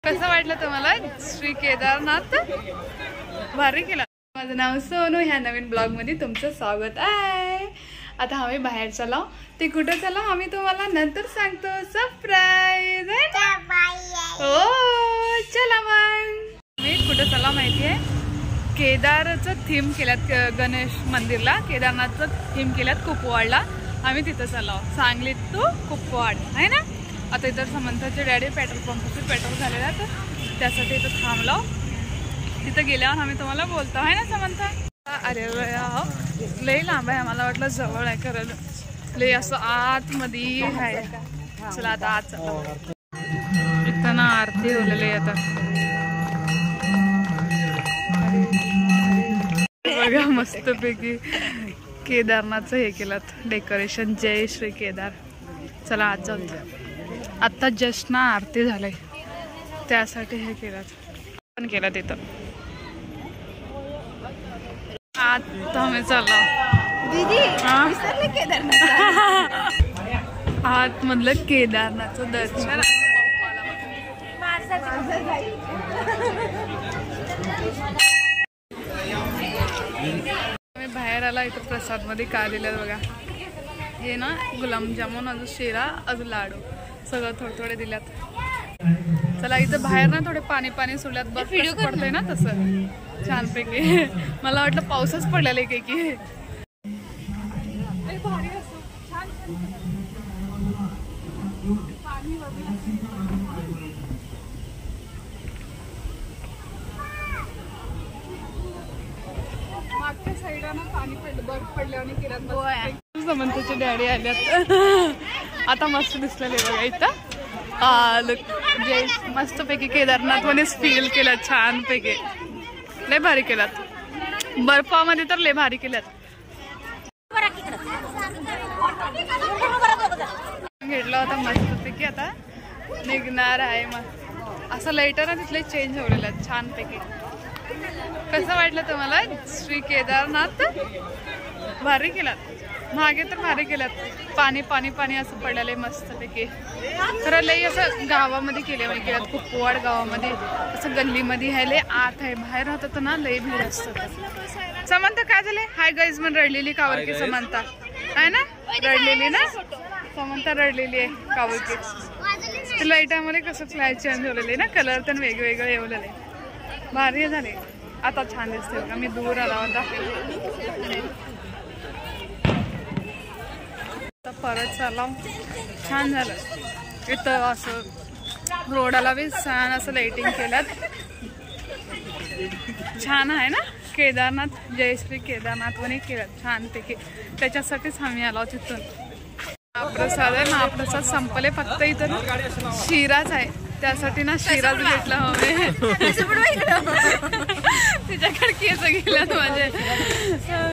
कसं वाटलं तुम्हाला श्री केदारनाथ? भारी केला। माझं नाव सोनू, ह्या नवीन ब्लॉग मध्ये तुमचं स्वागत आहे। आता आम्ही बाहेर चला, ते कुठं चला आम्ही तुम्हाला नंतर सांगतो। सरप्राईज आहे ना? हो चला मग। मी कुठं चला माहिती आहे? केदारचं थीम केल्यात, गणेश मंदिरला केदारनाथचं थीम केल्यात कुपवाडला। आम्ही तिथं चला, सांगलीत तो कुपवाड आहे ना। आता इधर समंथाचे डॅडी पेट्रोल पंपाचे पेट्रोल झालेला तर त्यासाठी इथं थांबलो। तिथं गेल्यावर आम्ही तुम्हाला बोलतो आहे ना समंथा। अरे लय लांब आहे, मला वाटलं जवळ आहे, खरं लय असं आतमध्ये आहे। चला आता आत चला। इथं ना आरती होलेली आता बघा, मस्तपैकी केदारनाथचं हे केलं डेकोरेशन। जय श्री केदार। चला आज जाऊ। आता जस्ट ना आरती झालंय, त्यासाठी हे केलं पण केलं तिथं। आता आम्ही चाललो दीदी केदारनाथ आत मधलं केदारनाथचं दर्शन। आम्ही बाहेर आला, इथं प्रसाद मध्ये काय दिलं बघा, हे ना गुलाबजामुन, अजून शिरा, अजून लाडू, सगळं थोडे थोडे दिल्यात। चला इथं बाहेर ना थोडे पाणी पाणी सोडल्यात, बघ व्हिडिओ पडतोय ना तसं छानपैकी। मला वाटलं पाऊसच पडलेला आहे की मागच्या साईडला पाणी पडलं, बर्फ पडल्याने केलं। समंथाचे डॅडी आल्यात आता, मस्त दिसलेले बघा इथं। जय मस्त पैकी केदारनाथ मध्येच फील केलं, छान पैकी लय भारी केलात। बर्फामध्ये तर लय भारी केल्यात। घेतला होता मस्त पैकी, आता निघणार आहे। मग असं लाईटर ना तिथले चेंज होलेलं छान पैकी। कसं वाटलं तुम्हाला श्री केदारनाथ? भारी केलात, मागे तर भारी केल्यात। पाणी पाणी पाणी असं पडलेलं मस्तपैकी, खरं लई असं गावामध्ये केले म्हणजे केल्यात। कुपवाड गावामध्ये असं गल्लीमध्ये आहे, लय आत आहे। बाहेर राहतात ना लय भीड असतं। समंथा काय झाले? हाय गाईज म्हणून रडलेली कावरकी समंथा आहे ना, रडलेली ना समंथा, रडलेली आहे कावरकी। लाईटामध्ये कसं फ्लाय चेंज होलेले ना, कलर तर वेगवेगळे येवलेले, भारी झाले। आता छान दिसते बघा, मी दूर आला होता। परत चालव, छान झालं इथं। असं रोडाला बी छान असं लाइटिंग केल्यात, छान आहे ना। केदारनाथ जय श्री केदारनाथ वनी केलं छानपैकी, त्याच्यासाठीच आम्ही आलो तिथून। महाप्रसाद आहे, महाप्रसाद संपले, फक्त इथं ना शिराच आहे, त्यासाठी ना शिराच घेतला हवे। तिच्याकडे केस गेल्यात माझे।